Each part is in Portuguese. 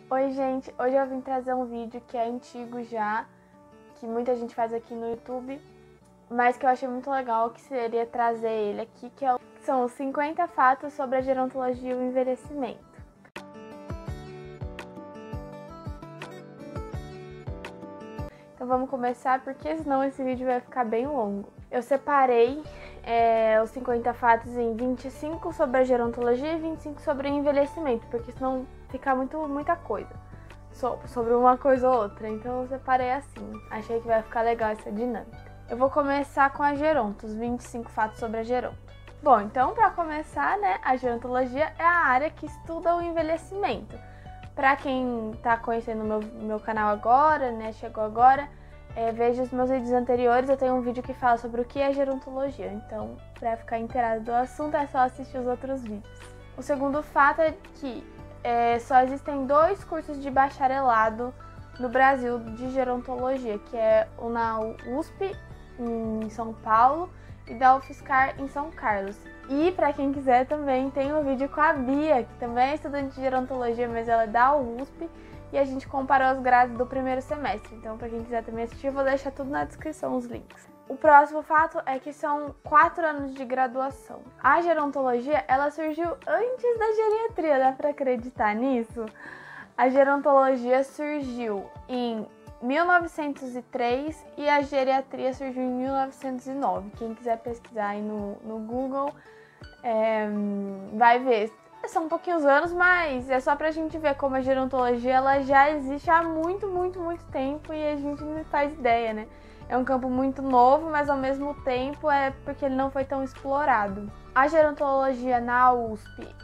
Oi gente, hoje eu vim trazer um vídeo que é antigo já, que muita gente faz aqui no YouTube, mas que eu achei muito legal, que seria trazer ele aqui, são os 50 fatos sobre a gerontologia e o envelhecimento. Então vamos começar, porque senão esse vídeo vai ficar bem longo. Eu separei os 50 fatos em 25 sobre a gerontologia e 25 sobre o envelhecimento, porque senão fica muita coisa sobre uma coisa ou outra. Então eu separei assim, achei que vai ficar legal essa dinâmica. Eu vou começar com a geronto, os 25 fatos sobre a geronto. Bom, então para começar, né, a gerontologia é a área que estuda o envelhecimento. Para quem está conhecendo meu canal agora, né, chegou agora, veja os meus vídeos anteriores, eu tenho um vídeo que fala sobre o que é gerontologia. Então, para ficar inteirado do assunto, é só assistir os outros vídeos. O segundo fato é que só existem 2 cursos de bacharelado no Brasil de gerontologia, que é o na USP, em São Paulo, e da UFSCar em São Carlos. E para quem quiser também tem um vídeo com a Bia, que também é estudante de gerontologia, mas ela é da USP, e a gente comparou as grades do primeiro semestre. Então para quem quiser também assistir, eu vou deixar tudo na descrição, os links. O próximo fato é que são 4 anos de graduação. A gerontologia, ela surgiu antes da geriatria, dá para acreditar nisso? A gerontologia surgiu em 1903 e a geriatria surgiu em 1909. Quem quiser pesquisar aí no Google vai ver. São pouquinhos anos, mas é só pra gente ver como a gerontologia ela já existe há muito tempo e a gente não faz ideia, né? É um campo muito novo, mas ao mesmo tempo é porque ele não foi tão explorado. A gerontologia na USP,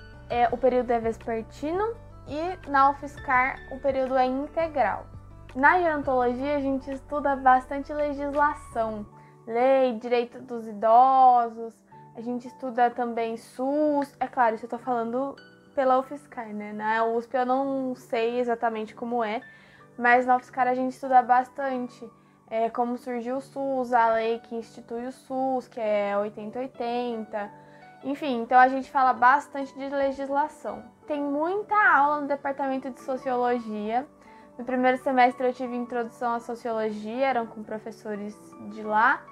o período é vespertino e na UFSCar o período é integral. Na gerontologia a gente estuda bastante legislação, lei, direito dos idosos, a gente estuda também SUS, é claro, isso eu tô falando pela UFSCar, né? Na USP eu não sei exatamente como é, mas na UFSCar a gente estuda bastante como surgiu o SUS, a lei que institui o SUS, que é 8080, enfim, então a gente fala bastante de legislação. Tem muita aula no departamento de sociologia. No primeiro semestre eu tive introdução à sociologia, eram com professores de lá.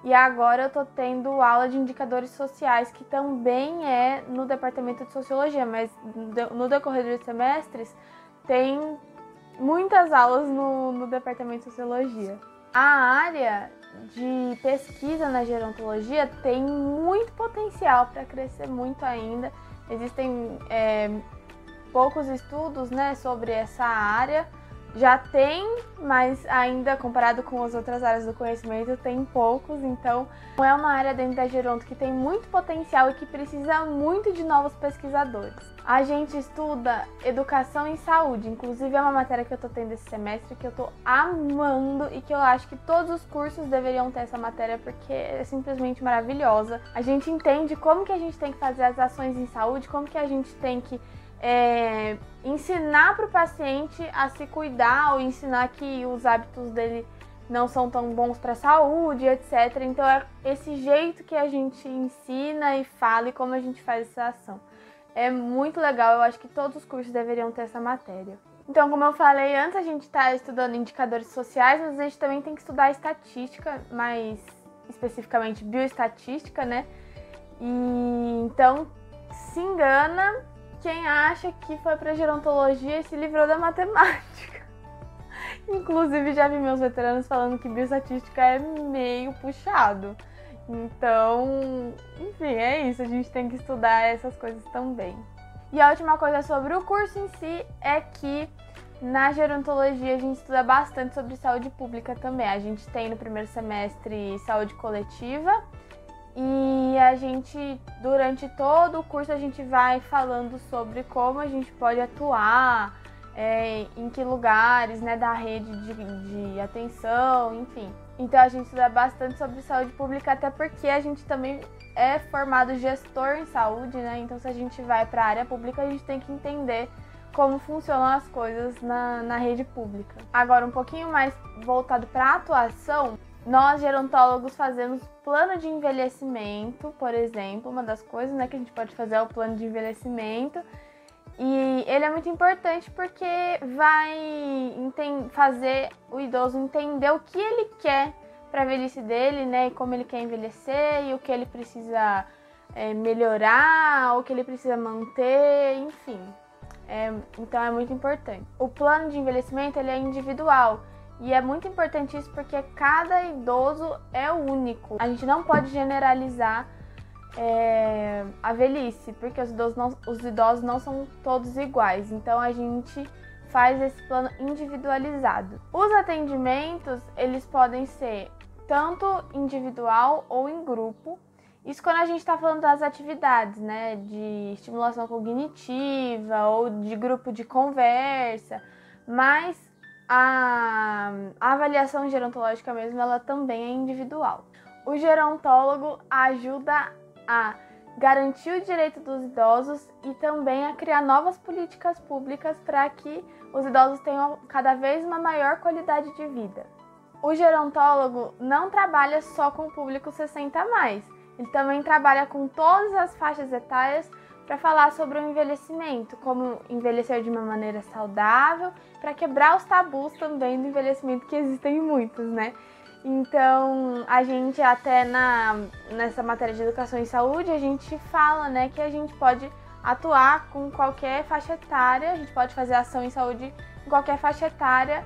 E agora eu tô tendo aula de indicadores sociais, que também é no departamento de sociologia, mas no decorrer dos semestres tem muitas aulas no departamento de sociologia. A área de pesquisa na gerontologia tem muito potencial para crescer muito ainda. Existem poucos estudos, né, sobre essa área. Já tem, mas ainda comparado com as outras áreas do conhecimento tem poucos, então é uma área dentro da geronto que tem muito potencial e que precisa muito de novos pesquisadores. A gente estuda educação em saúde, inclusive é uma matéria que eu tô tendo esse semestre que eu tô amando e que eu acho que todos os cursos deveriam ter essa matéria porque é simplesmente maravilhosa. A gente entende como que a gente tem que fazer as ações em saúde, como que a gente tem que ensinar para o paciente a se cuidar ou ensinar que os hábitos dele não são tão bons para a saúde, etc. Então é esse jeito que a gente ensina e fala e como a gente faz essa ação. É muito legal, eu acho que todos os cursos deveriam ter essa matéria. Então, como eu falei antes, a gente está estudando indicadores sociais, mas a gente também tem que estudar estatística, mais especificamente bioestatística, né? E então, se engana quem acha que foi para gerontologia e se livrou da matemática. Inclusive, já vi meus veteranos falando que bioestatística é meio puxado. Então, enfim, é isso. A gente tem que estudar essas coisas também. E a última coisa sobre o curso em si é que na gerontologia a gente estuda bastante sobre saúde pública também. A gente tem no primeiro semestre saúde coletiva. E a gente, durante todo o curso, a gente vai falando sobre como a gente pode atuar, em que lugares, né, da rede de atenção, enfim. Então a gente estuda bastante sobre saúde pública, até porque a gente também é formado gestor em saúde, né? Então se a gente vai para a área pública, a gente tem que entender como funcionam as coisas na rede pública. Agora, um pouquinho mais voltado para a atuação, nós, gerontólogos, fazemos plano de envelhecimento, por exemplo. Uma das coisas, né, que a gente pode fazer é o plano de envelhecimento. E ele é muito importante porque vai fazer o idoso entender o que ele quer para a velhice dele, né? E como ele quer envelhecer e o que ele precisa melhorar, o que ele precisa manter, enfim. Então é muito importante. O plano de envelhecimento ele é individual e é muito importante isso porque cada idoso é único. A gente não pode generalizar a velhice, porque os idosos não são todos iguais. Então a gente faz esse plano individualizado. Os atendimentos, eles podem ser tanto individual ou em grupo. Isso quando a gente está falando das atividades, né, de estimulação cognitiva ou de grupo de conversa, mas a avaliação gerontológica mesmo, ela também é individual. O gerontólogo ajuda a garantir o direito dos idosos e também a criar novas políticas públicas para que os idosos tenham cada vez uma maior qualidade de vida. O gerontólogo não trabalha só com o público 60+. Ele também trabalha com todas as faixas etárias para falar sobre o envelhecimento, como envelhecer de uma maneira saudável, para quebrar os tabus também do envelhecimento, que existem muitos, né? Então, a gente até nessa matéria de educação e saúde, a gente fala, né, que a gente pode atuar com qualquer faixa etária, a gente pode fazer ação em saúde em qualquer faixa etária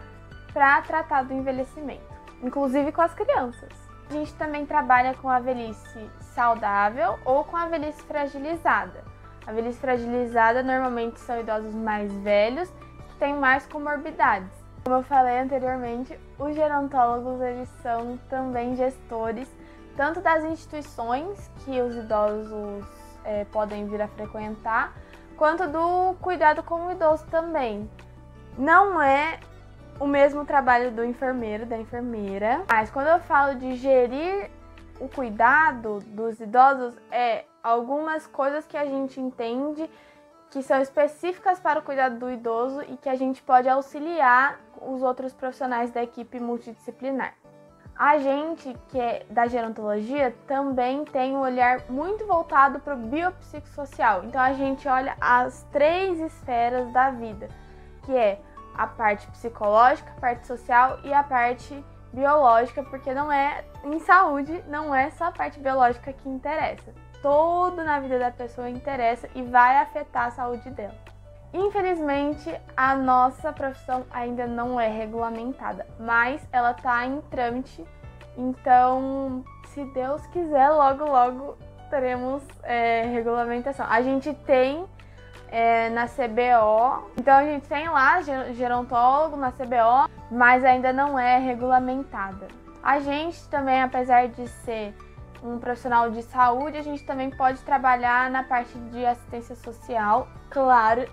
para tratar do envelhecimento, inclusive com as crianças. A gente também trabalha com a velhice saudável ou com a velhice fragilizada. A velhice fragilizada normalmente são idosos mais velhos que têm mais comorbidades. Como eu falei anteriormente, os gerontólogos eles são também gestores tanto das instituições que os idosos podem vir a frequentar, quanto do cuidado com o idoso também. Não é o mesmo trabalho do enfermeiro, da enfermeira, mas quando eu falo de gerir o cuidado dos idosos, algumas coisas que a gente entende que são específicas para o cuidado do idoso e que a gente pode auxiliar os outros profissionais da equipe multidisciplinar. A gente, que é da gerontologia, também tem um olhar muito voltado para o biopsicossocial. Então a gente olha as 3 esferas da vida, que é a parte psicológica, a parte social e a parte biológica, porque em saúde não é só a parte biológica que interessa. Tudo na vida da pessoa interessa e vai afetar a saúde dela. Infelizmente, a nossa profissão ainda não é regulamentada, mas ela está em trâmite, então, se Deus quiser, logo, logo teremos regulamentação. A gente tem na CBO, então a gente tem lá gerontólogo na CBO, mas ainda não é regulamentada. A gente também, apesar de ser um profissional de saúde, a gente também pode trabalhar na parte de assistência social, claro,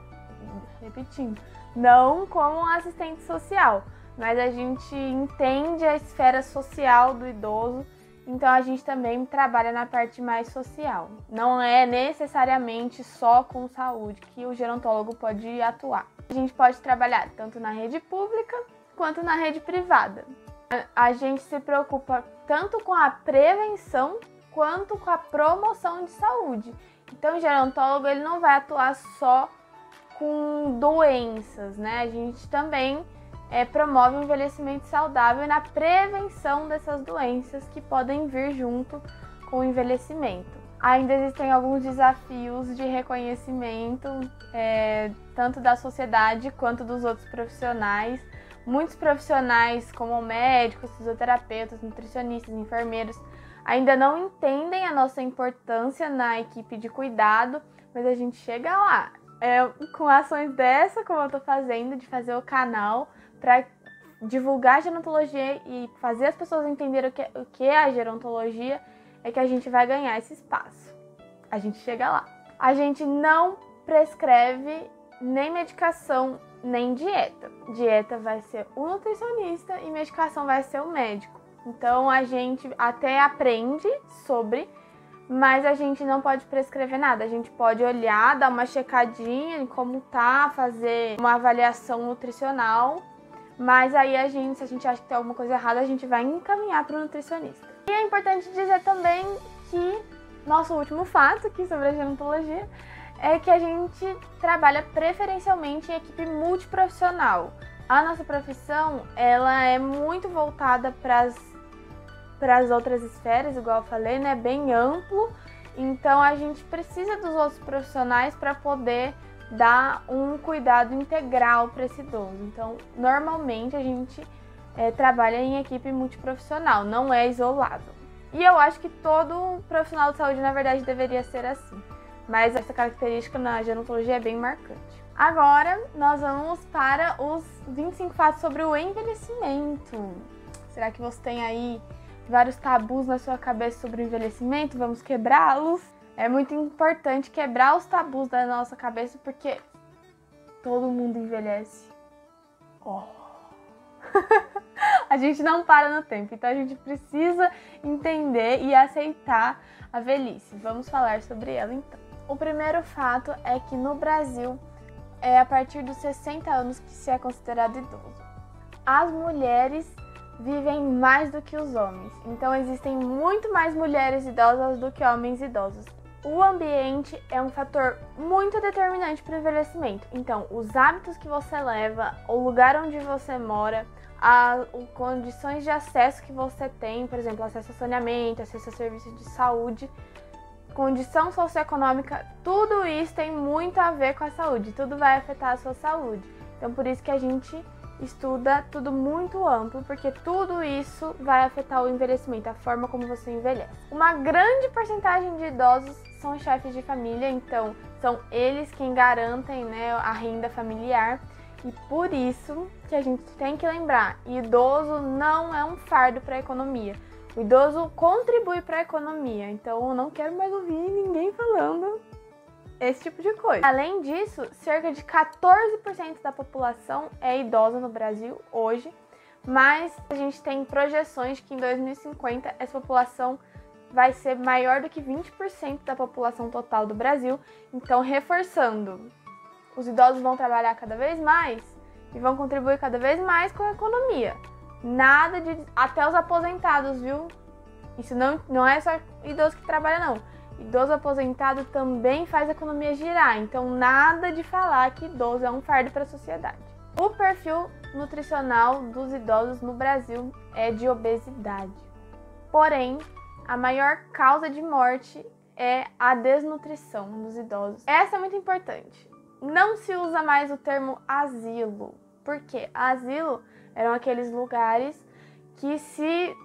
repetindo, não como assistente social, mas a gente entende a esfera social do idoso, então a gente também trabalha na parte mais social. Não é necessariamente só com saúde que o gerontólogo pode atuar. A gente pode trabalhar tanto na rede pública quanto na rede privada. A gente se preocupa tanto com a prevenção quanto com a promoção de saúde. Então o gerontólogo ele não vai atuar só com doenças, né? A gente também promove o envelhecimento saudável na prevenção dessas doenças que podem vir junto com o envelhecimento. Ainda existem alguns desafios de reconhecimento, tanto da sociedade quanto dos outros profissionais. Muitos profissionais, como médicos, fisioterapeutas, nutricionistas, enfermeiros, ainda não entendem a nossa importância na equipe de cuidado, mas a gente chega lá. Com ações dessa, como eu estou fazendo, de fazer o canal para divulgar a gerontologia e fazer as pessoas entenderem o que é a gerontologia, é que a gente vai ganhar esse espaço. A gente chega lá. A gente não prescreve nem medicação, nem dieta. Dieta vai ser o nutricionista e medicação vai ser o médico. Então a gente até aprende sobre, mas a gente não pode prescrever nada. A gente pode olhar, dar uma checadinha em como tá, fazer uma avaliação nutricional, mas aí se a gente acha que tem alguma coisa errada, a gente vai encaminhar para o nutricionista. E é importante dizer também que nosso último fato aqui sobre a gerontologia é que a gente trabalha preferencialmente em equipe multiprofissional. A nossa profissão, ela é muito voltada para as outras esferas, igual eu falei, né? Bem amplo. Então a gente precisa dos outros profissionais para poder dar um cuidado integral para esse idoso. Então, normalmente a gente trabalha em equipe multiprofissional, não é isolado. E eu acho que todo profissional de saúde, na verdade, deveria ser assim. Mas essa característica na gerontologia é bem marcante. Agora, nós vamos para os 25 fatos sobre o envelhecimento. Será que você tem aí vários tabus na sua cabeça sobre o envelhecimento? Vamos quebrá-los? É muito importante quebrar os tabus da nossa cabeça, porque todo mundo envelhece. Oh. A gente não para no tempo, então a gente precisa entender e aceitar a velhice. Vamos falar sobre ela então. O primeiro fato é que no Brasil é a partir dos 60 anos que se é considerado idoso. As mulheres vivem mais do que os homens, então existem muito mais mulheres idosas do que homens idosos. O ambiente é um fator muito determinante para o envelhecimento. Então, os hábitos que você leva, o lugar onde você mora, as condições de acesso que você tem, por exemplo, acesso a saneamento, acesso a serviços de saúde, condição socioeconômica, tudo isso tem muito a ver com a saúde, tudo vai afetar a sua saúde. Então, por isso que a gente estuda tudo muito amplo, porque tudo isso vai afetar o envelhecimento, a forma como você envelhece. Uma grande porcentagem de idosos são chefes de família, então são eles quem garantem, né, a renda familiar. E por isso que a gente tem que lembrar, idoso não é um fardo para a economia. O idoso contribui para a economia, então eu não quero mais ouvir ninguém falando esse tipo de coisa. Além disso, cerca de 14% da população é idosa no Brasil hoje, mas a gente tem projeções de que em 2050 essa população vai ser maior do que 20% da população total do Brasil. Então, reforçando, os idosos vão trabalhar cada vez mais e vão contribuir cada vez mais com a economia. Nada de... Até os aposentados, viu? Isso não é só idoso que trabalha, não. Idoso aposentado também faz a economia girar. Então, nada de falar que idoso é um fardo para a sociedade. O perfil nutricional dos idosos no Brasil é de obesidade. Porém, a maior causa de morte é a desnutrição dos idosos. Essa é muito importante. Não se usa mais o termo asilo. Por quê? Asilo eram aqueles lugares que se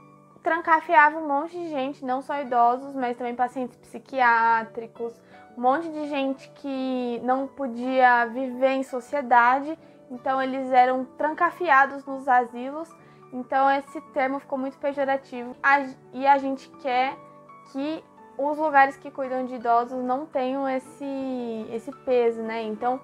trancafiava um monte de gente, não só idosos, mas também pacientes psiquiátricos, um monte de gente que não podia viver em sociedade, então eles eram trancafiados nos asilos. Então esse termo ficou muito pejorativo e a gente quer que os lugares que cuidam de idosos não tenham esse peso, né? Então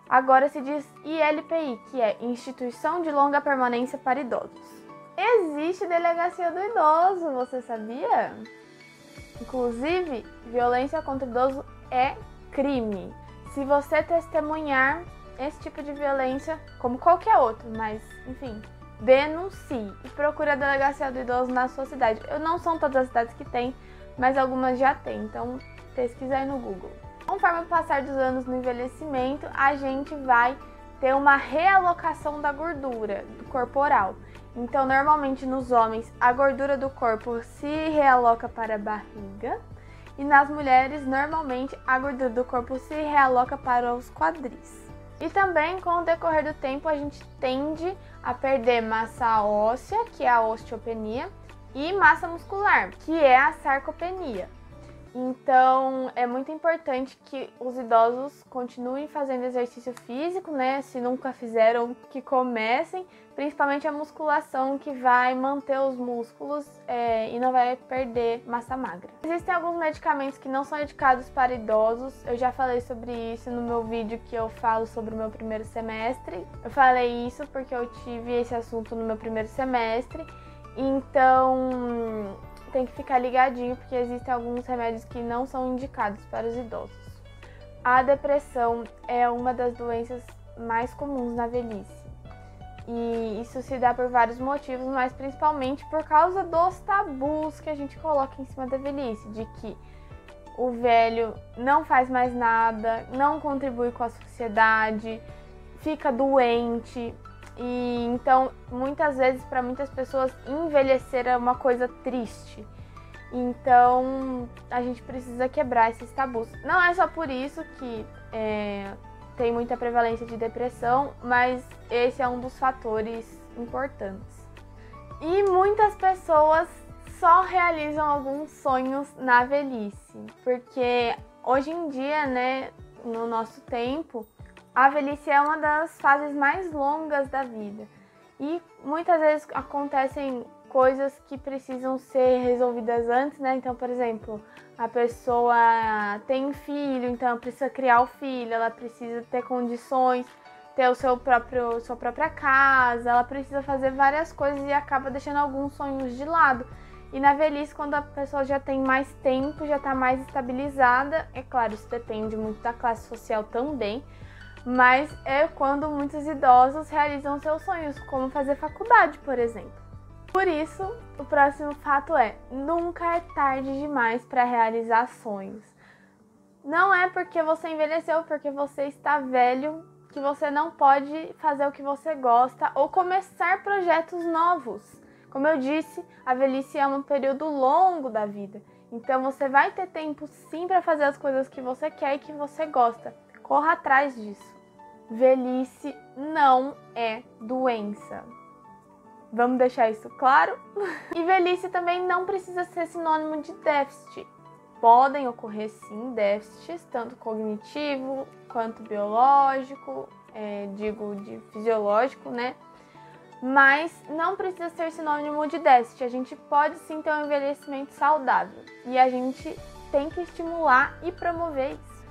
agora se diz ILPI, que é Instituição de Longa Permanência para Idosos. Existe delegacia do idoso, você sabia? Inclusive, violência contra o idoso é crime. Se você testemunhar esse tipo de violência, como qualquer outro, mas enfim, denuncie e procure a delegacia do idoso na sua cidade. Não são todas as cidades que tem, mas algumas já tem, então pesquisa aí no Google. Conforme o passar dos anos no envelhecimento, a gente vai ter uma realocação da gordura corporal. Então, normalmente nos homens, a gordura do corpo se realoca para a barriga e nas mulheres, normalmente, a gordura do corpo se realoca para os quadris. E também, com o decorrer do tempo, a gente tende a perder massa óssea, que é a osteopenia, e massa muscular, que é a sarcopenia. Então, é muito importante que os idosos continuem fazendo exercício físico, né? Se nunca fizeram, que comecem, principalmente a musculação, que vai manter os músculos e não vai perder massa magra. Existem alguns medicamentos que não são indicados para idosos. Eu já falei sobre isso no meu vídeo que eu falo sobre o meu primeiro semestre. Eu falei isso porque eu tive esse assunto no meu primeiro semestre. Então, tem que ficar ligadinho, porque existem alguns remédios que não são indicados para os idosos. A depressão é uma das doenças mais comuns na velhice. E isso se dá por vários motivos, mas principalmente por causa dos tabus que a gente coloca em cima da velhice, de que o velho não faz mais nada, não contribui com a sociedade, fica doente. E então, muitas vezes, para muitas pessoas, envelhecer é uma coisa triste. Então, a gente precisa quebrar esses tabus. Não é só por isso que tem muita prevalência de depressão, mas esse é um dos fatores importantes. E muitas pessoas só realizam alguns sonhos na velhice, porque hoje em dia, né, no nosso tempo, a velhice é uma das fases mais longas da vida. E muitas vezes acontecem coisas que precisam ser resolvidas antes, né? Então, por exemplo, a pessoa tem filho, então precisa criar o filho, ela precisa ter condições, ter sua própria casa, ela precisa fazer várias coisas e acaba deixando alguns sonhos de lado. E na velhice, quando a pessoa já tem mais tempo, já está mais estabilizada, é claro, isso depende muito da classe social também, mas é quando muitos idosos realizam seus sonhos, como fazer faculdade, por exemplo. Por isso, o próximo fato é: nunca é tarde demais para realizar sonhos. Não é porque você envelheceu, porque você está velho, que você não pode fazer o que você gosta ou começar projetos novos. Como eu disse, a velhice é um período longo da vida. Então você vai ter tempo sim para fazer as coisas que você quer e que você gosta. Corra atrás disso. Velhice não é doença. Vamos deixar isso claro? E velhice também não precisa ser sinônimo de déficit. Podem ocorrer sim déficits, tanto cognitivo quanto biológico, de fisiológico, né? Mas não precisa ser sinônimo de déficit. A gente pode sim ter um envelhecimento saudável e a gente tem que estimular e promover isso.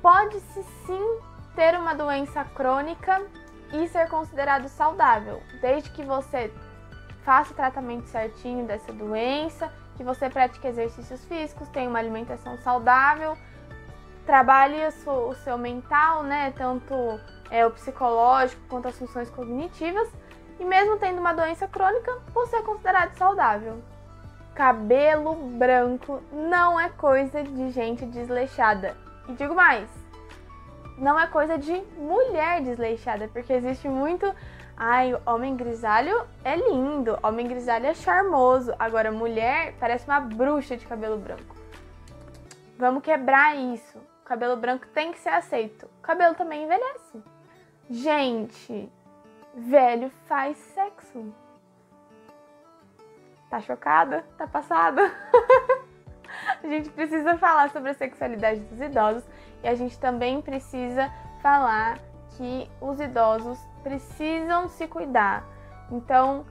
Pode-se sim ter uma doença crônica e ser considerado saudável, desde que você faça o tratamento certinho dessa doença, que você pratique exercícios físicos, tenha uma alimentação saudável, trabalhe o seu mental, né, tanto o psicológico quanto as funções cognitivas, e mesmo tendo uma doença crônica, você é considerado saudável. Cabelo branco não é coisa de gente desleixada. E digo mais, não é coisa de mulher desleixada, porque existe muito... Ai, homem grisalho é lindo, homem grisalho é charmoso. Agora, mulher parece uma bruxa de cabelo branco. Vamos quebrar isso. O cabelo branco tem que ser aceito. O cabelo também envelhece. Gente, velho faz sexo. Tá chocada? Tá passada? A gente precisa falar sobre a sexualidade dos idosos e a gente também precisa falar que os idosos precisam se cuidar. Então,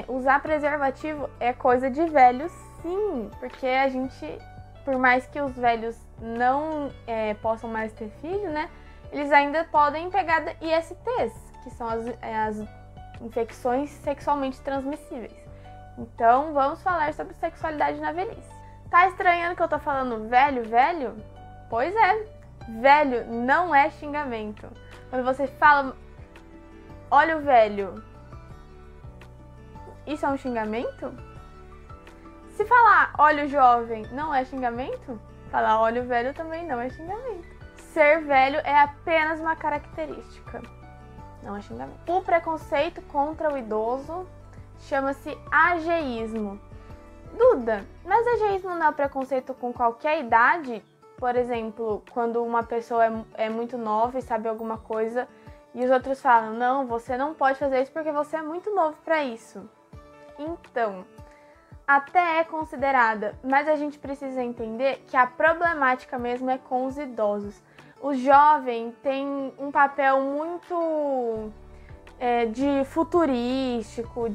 usar preservativo é coisa de velho, sim, porque a gente, por mais que os velhos não possam mais ter filho, né, eles ainda podem pegar ISTs, que são as infecções sexualmente transmissíveis. Então, vamos falar sobre sexualidade na velhice. Tá estranhando que eu tô falando velho, velho? Pois é, velho não é xingamento. Quando você fala, olha o velho, isso é um xingamento? Se falar, olha o jovem, não é xingamento? Falar, olha o velho também não é xingamento. Ser velho é apenas uma característica, não é xingamento. O preconceito contra o idoso chama-se ageísmo. Duda, mas ageísmo não é preconceito com qualquer idade? Por exemplo, quando uma pessoa é muito nova e sabe alguma coisa e os outros falam, não, você não pode fazer isso porque você é muito novo para isso. Então, até é considerada, mas a gente precisa entender que a problemática mesmo é com os idosos. O jovem tem um papel muito de futurístico,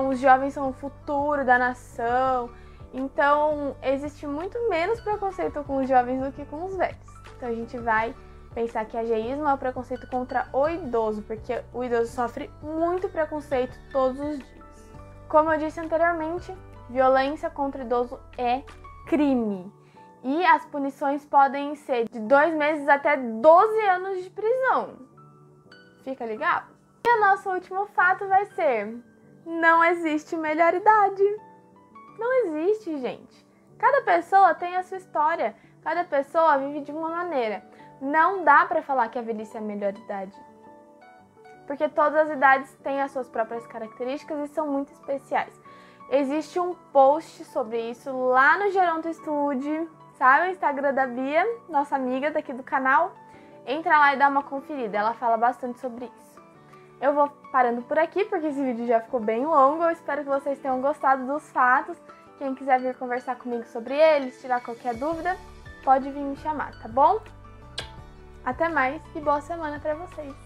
os jovens são o futuro da nação. Então, existe muito menos preconceito com os jovens do que com os velhos. Então, a gente vai pensar que ageísmo é o preconceito contra o idoso, porque o idoso sofre muito preconceito todos os dias. Como eu disse anteriormente, violência contra o idoso é crime. E as punições podem ser de 2 meses até 12 anos de prisão. Fica ligado? E o nosso último fato vai ser: não existe melhor idade. Não existe, gente. Cada pessoa tem a sua história. Cada pessoa vive de uma maneira. Não dá pra falar que a velhice é a melhor idade. Porque todas as idades têm as suas próprias características e são muito especiais. Existe um post sobre isso lá no Geronto Studio, sabe? O Instagram da Bia, nossa amiga daqui do canal. Entra lá e dá uma conferida, ela fala bastante sobre isso. Eu vou parando por aqui, porque esse vídeo já ficou bem longo. Eu espero que vocês tenham gostado dos fatos. Quem quiser vir conversar comigo sobre eles, tirar qualquer dúvida, pode vir me chamar, tá bom? Até mais e boa semana pra vocês!